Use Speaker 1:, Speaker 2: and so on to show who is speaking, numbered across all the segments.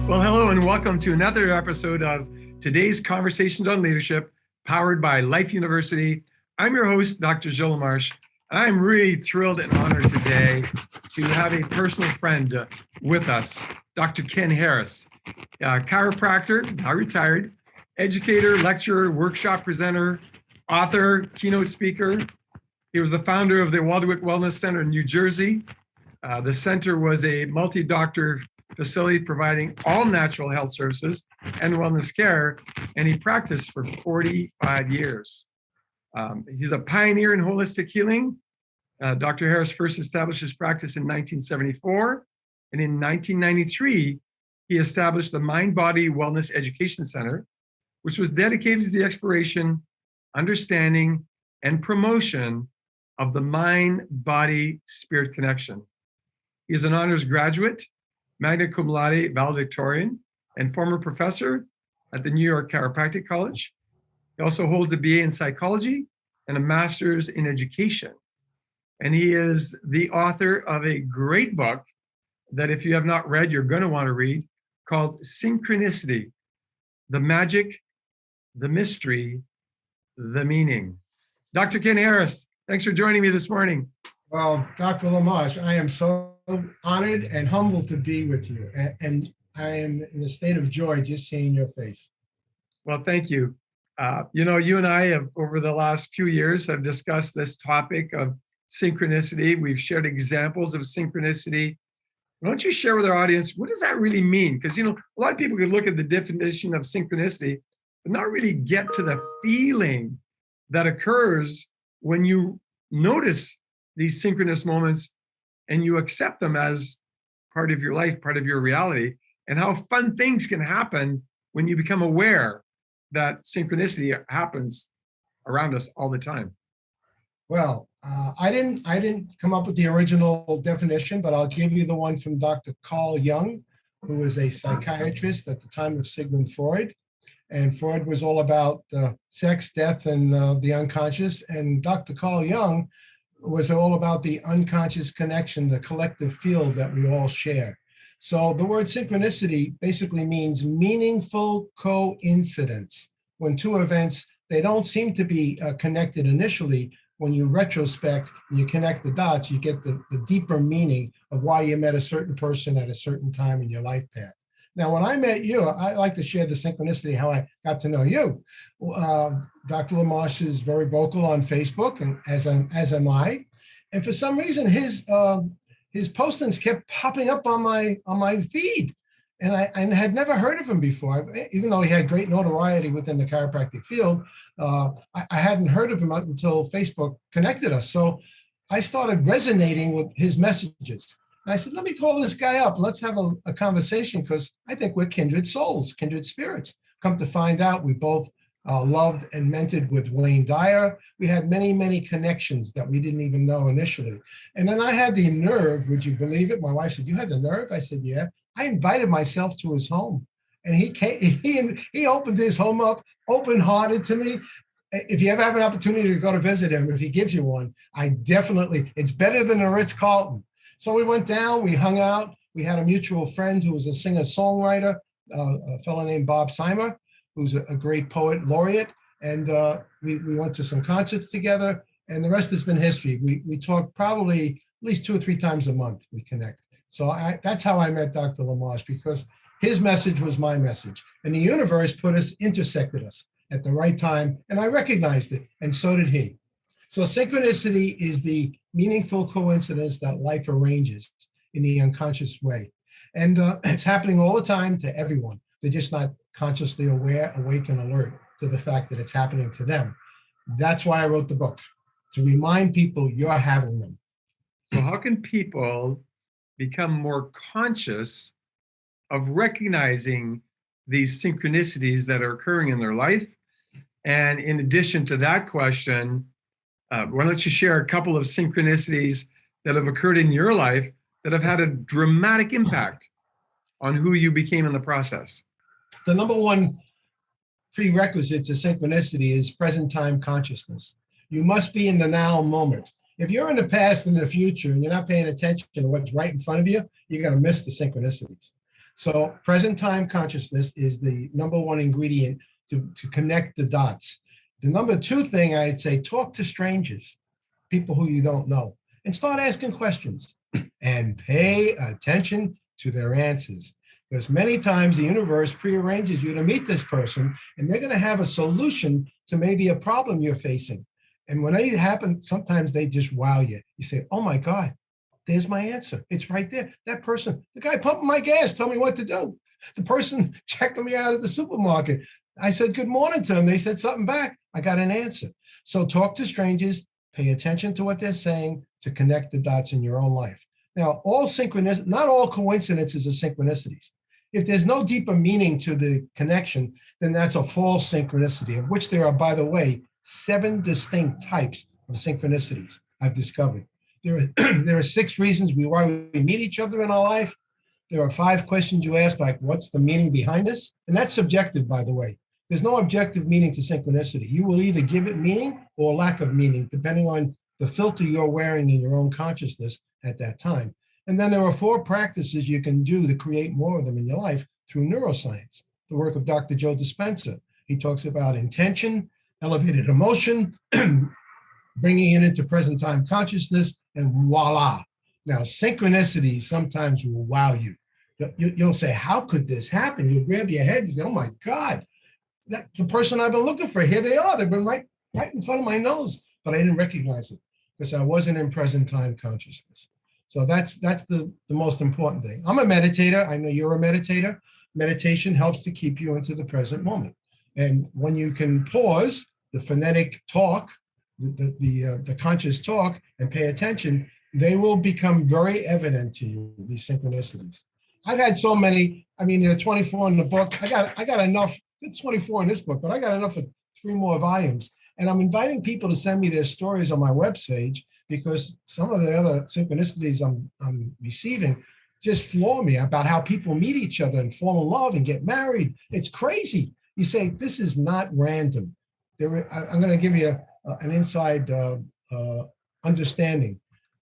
Speaker 1: Well, hello and welcome to another episode of today's Conversations on Leadership, powered by Life University. I'm your host, Dr. Gilles LaMarche, and I'm really thrilled and honored today to have a personal friend with us, Dr. Ken Harris, chiropractor, now retired, educator, lecturer, workshop presenter, author, keynote speaker. He was the founder of the Waldwick Wellness Center in New Jersey. The center was a multi-doctor facility providing all natural health services and wellness care, and he practiced for 45 years. He's a pioneer in holistic healing. Dr. Harris first established his practice in 1974, and in 1993, he established the Mind Body Wellness Education Center, which was dedicated to the exploration, understanding, and promotion of the mind-body-spirit connection. He is an honors graduate, magna cum laude valedictorian, and former professor at the New York Chiropractic College. He also holds a BA in psychology and a master's in education. And he is the author of a great book that if you have not read, you're going to want to read, called Synchronicity: The Magic, the Mystery, the Meaning. Dr. Ken Harris, thanks for joining me this morning.
Speaker 2: Well, Dr. LaMarche, I am so honored and humbled to be with you. And I am in a state of joy just seeing your face.
Speaker 1: Well, thank you. You and I have, over the last few years, have discussed this topic of synchronicity. We've shared examples of synchronicity. Why don't you share with our audience, what does that really mean? Because, a lot of people could look at the definition of synchronicity, but not really get to the feeling that occurs when you notice these synchronous moments and you accept them as part of your life, part of your reality, and how fun things can happen when you become aware that synchronicity happens around us all the time.
Speaker 2: Well, I didn't come up with the original definition, but I'll give you the one from Dr. Carl Jung, who was a psychiatrist at the time of Sigmund Freud. And Freud was all about sex, death, and the unconscious. And Dr. Carl Jung was all about the unconscious connection, the collective field that we all share. So the word synchronicity basically means meaningful coincidence. When two events, they don't seem to be connected initially. When you retrospect and you connect the dots, you get the deeper meaning of why you met a certain person at a certain time in your life path. Now, when I met you, I like to share the synchronicity, how I got to know you. Dr. LaMarche is very vocal on Facebook, and as am I. And for some reason, his postings kept popping up on my feed. And I had never heard of him before, even though he had great notoriety within the chiropractic field. I hadn't heard of him until Facebook connected us. So I started resonating with his messages. And I said, let me call this guy up. Let's have a conversation, because I think we're kindred souls, kindred spirits. Come to find out, we both loved and mentored with Wayne Dyer. We had many, many connections that we didn't even know initially. And then I had the nerve, would you believe it? My wife said, you had the nerve? I said, yeah. I invited myself to his home. And he came, he opened his home up, open-hearted to me. If you ever have an opportunity to go to visit him, if he gives you one, it's better than a Ritz-Carlton. So we went down, we hung out. We had a mutual friend who was a singer-songwriter, a fellow named Bob Simer, who's a great poet laureate. And we went to some concerts together, and the rest has been history. We talk probably at least 2 or 3 times a month, we connect. So that's how I met Dr. LaMarche, because his message was my message. And the universe intersected us at the right time, and I recognized it, and so did he. So synchronicity is the meaningful coincidence that life arranges in the unconscious way. And it's happening all the time to everyone. They're just not consciously aware, awake, and alert to the fact that it's happening to them. That's why I wrote the book, to remind people you're having them.
Speaker 1: So how can people become more conscious of recognizing these synchronicities that are occurring in their life? And in addition to that question, why don't you share a couple of synchronicities that have occurred in your life that have had a dramatic impact on who you became in the process?
Speaker 2: The number one prerequisite to synchronicity is present time consciousness. You must be in the now moment. If you're in the past and the future and you're not paying attention to what's right in front of you, you're going to miss the synchronicities. So present time consciousness is the number one ingredient to connect the dots. The number two thing I'd say, talk to strangers, people who you don't know, and start asking questions and pay attention to their answers. Because many times the universe prearranges you to meet this person, and they're going to have a solution to maybe a problem you're facing. And when it happens, sometimes they just wow you. You say, oh my God, there's my answer. It's right there. That person, the guy pumping my gas, told me what to do. The person checking me out at the supermarket. I said, good morning to them. They said something back. I got an answer. So talk to strangers, pay attention to what they're saying to connect the dots in your own life. Now, all synchronicity, not all coincidences are synchronicities. If there's no deeper meaning to the connection, then that's a false synchronicity, of which there are, by the way, 7 distinct types of synchronicities I've discovered. There are 6 reasons why we meet each other in our life. There are 5 questions you ask, like, what's the meaning behind this? And that's subjective, by the way. There's no objective meaning to synchronicity. You will either give it meaning or lack of meaning, depending on the filter you're wearing in your own consciousness at that time. And then there are 4 practices you can do to create more of them in your life through neuroscience. The work of Dr. Joe Dispenza. He talks about intention, elevated emotion, bringing it into present time consciousness, and voila. Now, synchronicities sometimes will wow you. You'll say, how could this happen? You'll grab your head and say, oh my God, that the person I've been looking for, here they are. They've been right in front of my nose, but I didn't recognize it because I wasn't in present time consciousness. So that's the most important thing. I'm a meditator. I know you're a meditator. Meditation helps to keep you into the present moment. And when you can pause the phonetic talk, the conscious talk, and pay attention, they will become very evident to you, these synchronicities. I've had so many. I mean, there are 24 in the book. I got enough. It's 24 in this book, but I got enough for 3 more volumes. And I'm inviting people to send me their stories on my webpage, because some of the other synchronicities I'm receiving just floor me about how people meet each other and fall in love and get married. It's crazy. You say, this is not random. I'm going to give you an inside understanding.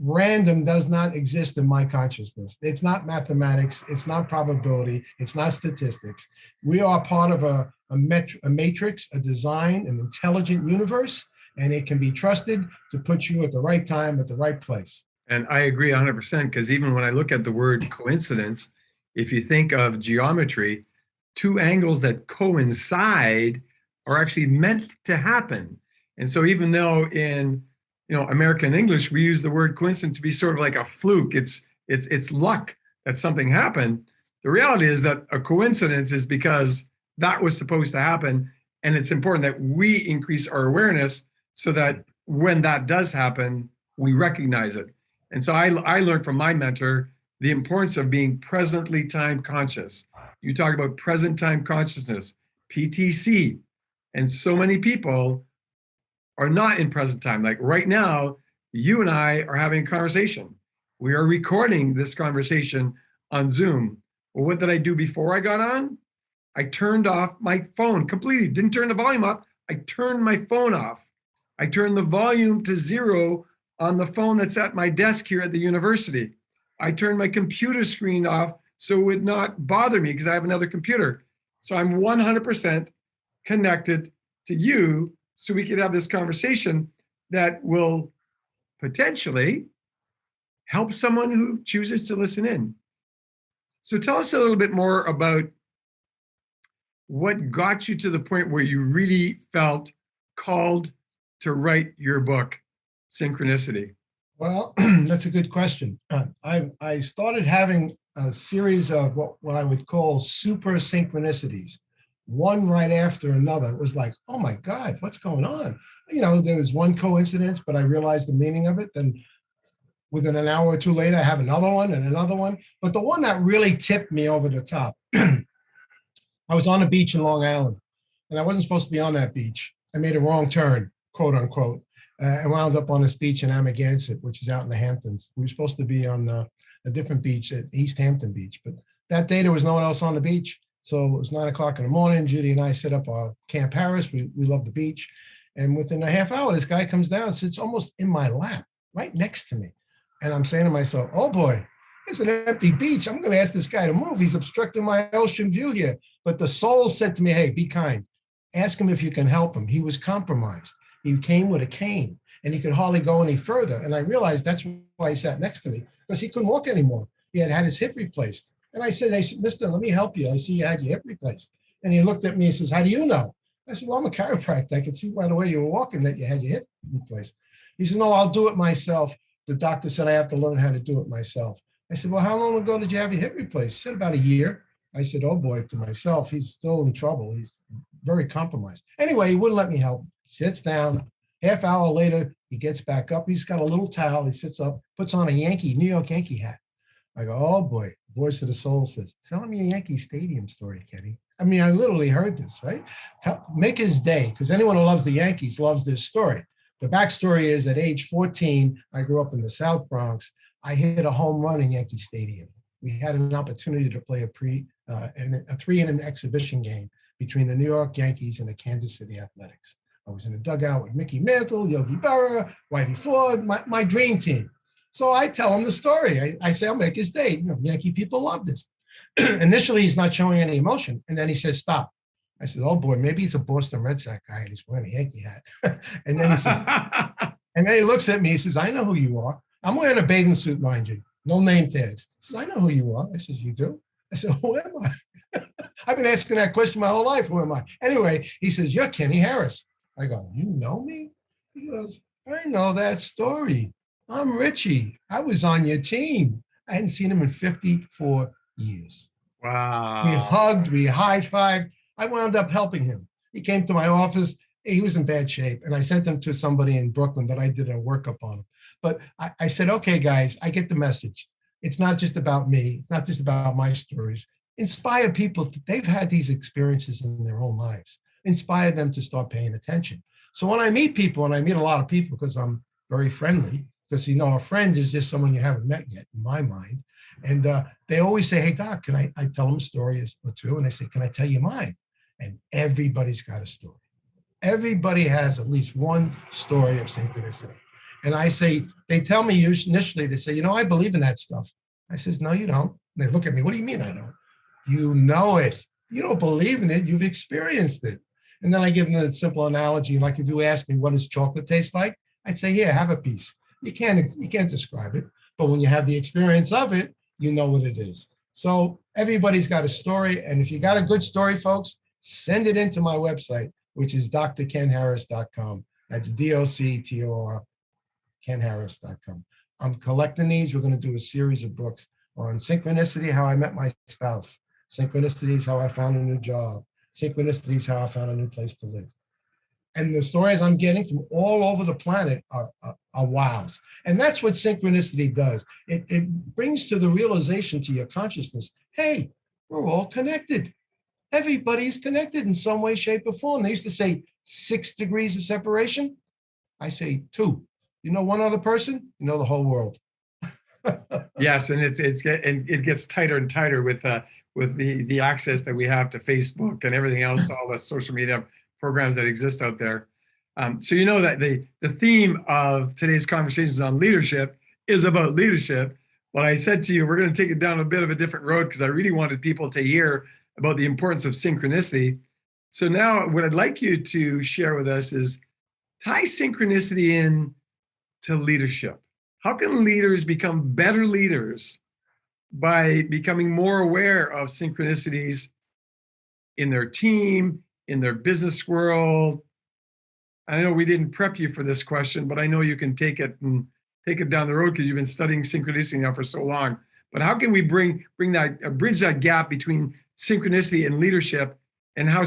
Speaker 2: Random does not exist in my consciousness. It's not mathematics. It's not probability. It's not statistics. We are part of a matrix, a design, an intelligent universe, and it can be trusted to put you at the right time, at the right place.
Speaker 1: And I agree 100%, because even when I look at the word coincidence, if you think of geometry, 2 angles that coincide are actually meant to happen. And so even though in American English, we use the word coincidence to be sort of like a fluke. It's luck that something happened. The reality is that a coincidence is because that was supposed to happen. And it's important that we increase our awareness so that when that does happen, we recognize it. And so I learned from my mentor the importance of being presently time conscious. You talk about present time consciousness, PTC, and so many people are not in present time. Like right now, you and I are having a conversation. We are recording this conversation on Zoom. Well, what did I do before I got on? I turned off my phone completely. Didn't turn the volume up. I turned my phone off. I turned the volume to 0 on the phone that's at my desk here at the university. I turned my computer screen off so it would not bother me because I have another computer. So I'm 100% connected to you, so we could have this conversation that will potentially help someone who chooses to listen in. So tell us a little bit more about what got you to the point where you really felt called to write your book, Synchronicity.
Speaker 2: Well, that's a good question. I started having a series of what I would call super synchronicities, one right after another. It was like, oh my God, what's going on? There was one coincidence, but I realized the meaning of it. Then within an hour or 2 later, I have another one and another one. But the one that really tipped me over the top, I was on a beach in Long Island, and I wasn't supposed to be on that beach. I made a wrong turn, quote unquote, and wound up on this beach in Amagansett, which is out in the Hamptons. We were supposed to be on a different beach at East Hampton Beach, but that day there was no one else on the beach. So it was 9 o'clock in the morning. Judy and I set up our Camp Harris. We love the beach. And within a half hour, this guy comes down and sits almost in my lap, right next to me. And I'm saying to myself, oh boy, It's an empty beach. I'm going to ask this guy to move. He's obstructing my ocean view here. But the soul said to me, hey, be kind. Ask him if you can help him. He was compromised. He came with a cane and he could hardly go any further. And I realized that's why he sat next to me, because he couldn't walk anymore. He had had his hip replaced. And I said, mister, let me help you. I see you had your hip replaced. And he looked at me and says, how do you know? I said, well, I'm a chiropractor. I could see by the way you were walking that you had your hip replaced. He said, no, I'll do it myself. The doctor said I have to learn how to do it myself. I said, well, how long ago did you have your hip replaced? He said, about a year. I said, oh boy, to myself, he's still in trouble. He's very compromised. Anyway, he wouldn't let me help him. Sits down. Half hour later, he gets back up. He's got a little towel. He sits up, puts on a New York Yankee hat. I go, oh boy, voice of the soul says, tell him your Yankee Stadium story, Kenny. I mean, I literally heard this, right? Make his day, because anyone who loves the Yankees loves this story. The backstory is at age 14, I grew up in the South Bronx. I hit a home run in Yankee Stadium. We had an opportunity to play a 3-inning exhibition game between the New York Yankees and the Kansas City Athletics. I was in a dugout with Mickey Mantle, Yogi Berra, Whitey Ford, my dream team. So I tell him the story. I say, I'll make his day. You know, Yankee people love this. Initially, he's not showing any emotion. And then he says, stop. I said, oh boy, maybe he's a Boston Red Sox guy and he's wearing a Yankee hat. And then he says, and then he looks at me, he says, I know who you are. I'm wearing a bathing suit, mind you. No name tags. He says, I know who you are. I says, you do? I said, who am I? I've been asking that question my whole life. Who am I? Anyway, he says, you're Kenny Harris. I go, you know me? He goes, I know that story. I'm Richie. I was on your team. I hadn't seen him in 54 years.
Speaker 1: Wow.
Speaker 2: We hugged, we high-fived. I wound up helping him. He came to my office. He was in bad shape. And I sent him to somebody in Brooklyn, but I did a workup on him. But I said, okay, guys, I get the message. It's not just about me. It's not just about my stories. Inspire people. They've had these experiences in their own lives. Inspire them to start paying attention. So when I meet people, and I meet a lot of people because I'm very friendly, because, you know, a friend is just someone you haven't met yet, in my mind. And they always say, hey, Doc, can I tell them a story or two? And I say, can I tell you mine? And everybody's got a story. Everybody has at least one story of synchronicity. And I say, they tell me initially, they say, you know, I believe in that stuff. I says, no, you don't. And they look at me, what do you mean I don't? You know it. You don't believe in it. You've experienced it. And then I give them a simple analogy. Like if you ask me, what does chocolate taste like? I'd say, here, have a piece. You can't describe it. But when you have the experience of it, you know what it is. So everybody's got a story. And if you got a good story, folks, send it into my website, which is drkenharris.com. That's DOCTOR, kenharris.com. I'm collecting these. We're going to do a series of books on synchronicity, how I met my spouse. Synchronicity is how I found a new job. Synchronicity is how I found a new place to live. And the stories I'm getting from all over the planet are wows. And that's what synchronicity does. It brings to the realization to your consciousness, hey, we're all connected. Everybody's connected in some way, shape, or form. They used to say 6 degrees of separation. I say 2. You know one other person? You know the whole world.
Speaker 1: Yes, and it gets tighter and tighter with the access that we have to Facebook and everything else, all the social media programs that exist out there. So you know that the theme of today's conversations on leadership is about leadership. But I said to you, we're going to take it down a bit of a different road because I really wanted people to hear about the importance of synchronicity. So now what I'd like you to share with us is tie synchronicity in to leadership. How can leaders become better leaders by becoming more aware of synchronicities in their team, in their business world? I know we didn't prep you for this question, but I know you can take it down the road because you've been studying synchronicity now for so long. But how can we bridge that gap between synchronicity and leadership, and how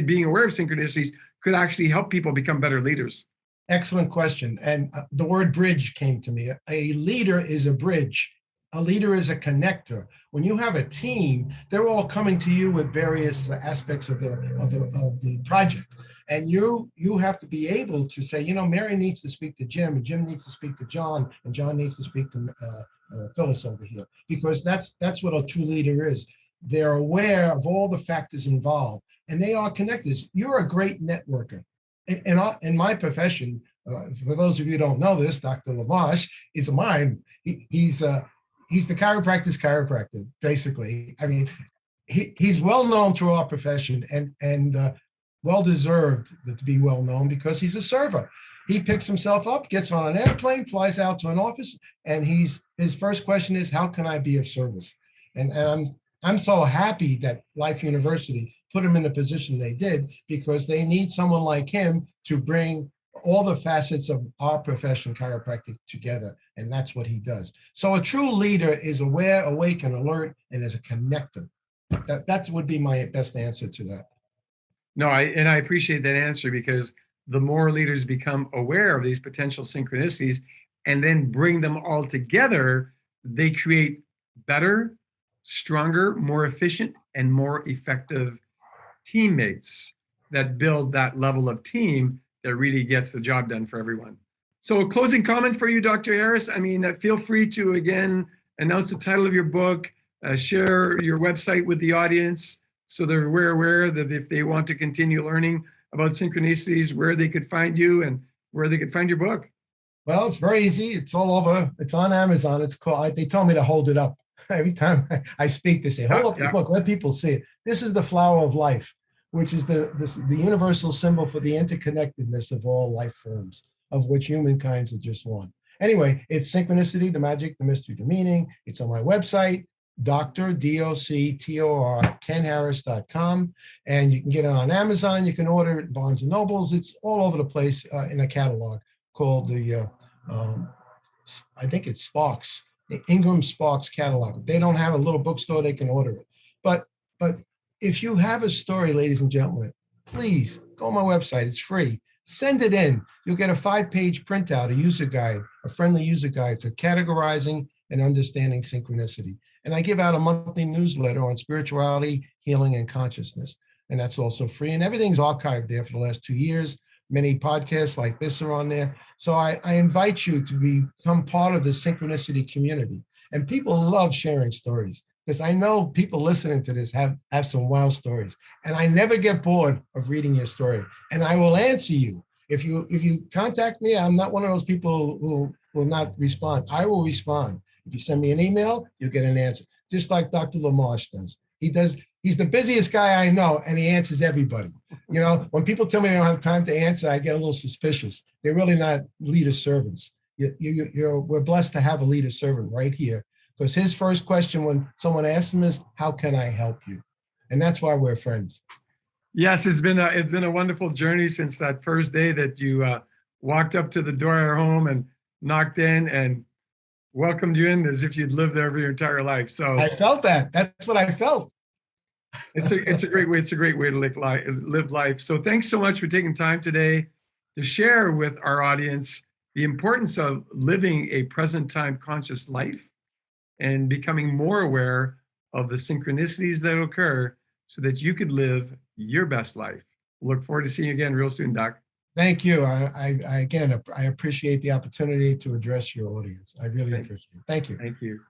Speaker 1: being aware of synchronicities could actually help people become better leaders?
Speaker 2: Excellent question. And the word bridge came to me. A leader is a bridge. A leader is a connector. When you have a team, they're all coming to you with various aspects of the project. And you have to be able to say, you know, Mary needs to speak to Jim, and Jim needs to speak to John, and John needs to speak to Phyllis over here. Because that's what a true leader is. They're aware of all the factors involved, and they are connectors. You're a great networker. In my profession, for those of you who don't know this, Dr. LaMarche is a mime. He's he's the chiropractor's chiropractor, basically. I mean, he's well known through our profession and well deserved to be well known because he's a server. He picks himself up, gets on an airplane, flies out to an office, and his first question is, how can I be of service? And I'm so happy that Life University put him in the position they did, because they need someone like him to bring all the facets of our profession, chiropractic, together. And that's what he does. So a true leader is aware, awake, and alert, and is a connector. That would be my best answer to that.
Speaker 1: No, I appreciate that answer, because the more leaders become aware of these potential synchronicities and then bring them all together, they create better, stronger, more efficient, and more effective teammates that build that level of team that really gets the job done for everyone. So a closing comment for you, Dr. Harris. I mean, feel free to, again, announce the title of your book, share your website with the audience so they're aware that if they want to continue learning about synchronicities, where they could find you and where they could find your book.
Speaker 2: Well, it's very easy. It's all over. It's on Amazon. It's called, they told me to hold it up. Every time I speak, they say, hold up the book, let people see it. This is the flower of life, which is the universal symbol for the interconnectedness of all life forms, of which humankind's are just one. Anyway, it's Synchronicity, the Magic, the Mystery, the Meaning. It's on my website, Dr. D-O-C-T-O-R, kenharris.com. And you can get it on Amazon. You can order it at Barnes & Nobles. It's all over the place in a catalog called the, I think it's Sparks, the Ingram Sparks catalog. If they don't have a little bookstore, they can order it. But if you have a story, ladies and gentlemen, please go on my website. It's free. Send it in. You'll get a 5-page printout, a user guide, a friendly user guide for categorizing and understanding synchronicity. And I give out a monthly newsletter on spirituality, healing, and consciousness. And that's also free. And everything's archived there for the last 2 years. Many podcasts like this are on there. So I invite you to become part of the synchronicity community. And people love sharing stories, because I know people listening to this have some wild stories. And I never get bored of reading your story. And I will answer you. If you contact me, I'm not one of those people who will not respond. I will respond. If you send me an email, you'll get an answer, just like Dr. LaMarche does. He's the busiest guy I know, and he answers everybody. You know, when people tell me they don't have time to answer, I get a little suspicious. They're really not leader servants. We're blessed to have a leader servant right here, because his first question when someone asks him is, how can I help you? And that's why we're friends.
Speaker 1: Yes, it's been a wonderful journey since that first day that you walked up to the door of our home and knocked in and welcomed you in as if you'd lived there for your entire life. So
Speaker 2: I felt that. That's what I felt.
Speaker 1: It's a great way. It's a great way to live life. So thanks so much for taking time today to share with our audience the importance of living a present time conscious life and becoming more aware of the synchronicities that occur so that you could live your best life. Look forward to seeing you again real soon, Doc.
Speaker 2: Thank you. I appreciate the opportunity to address your audience. I really appreciate it. Thank you.
Speaker 1: Thank you.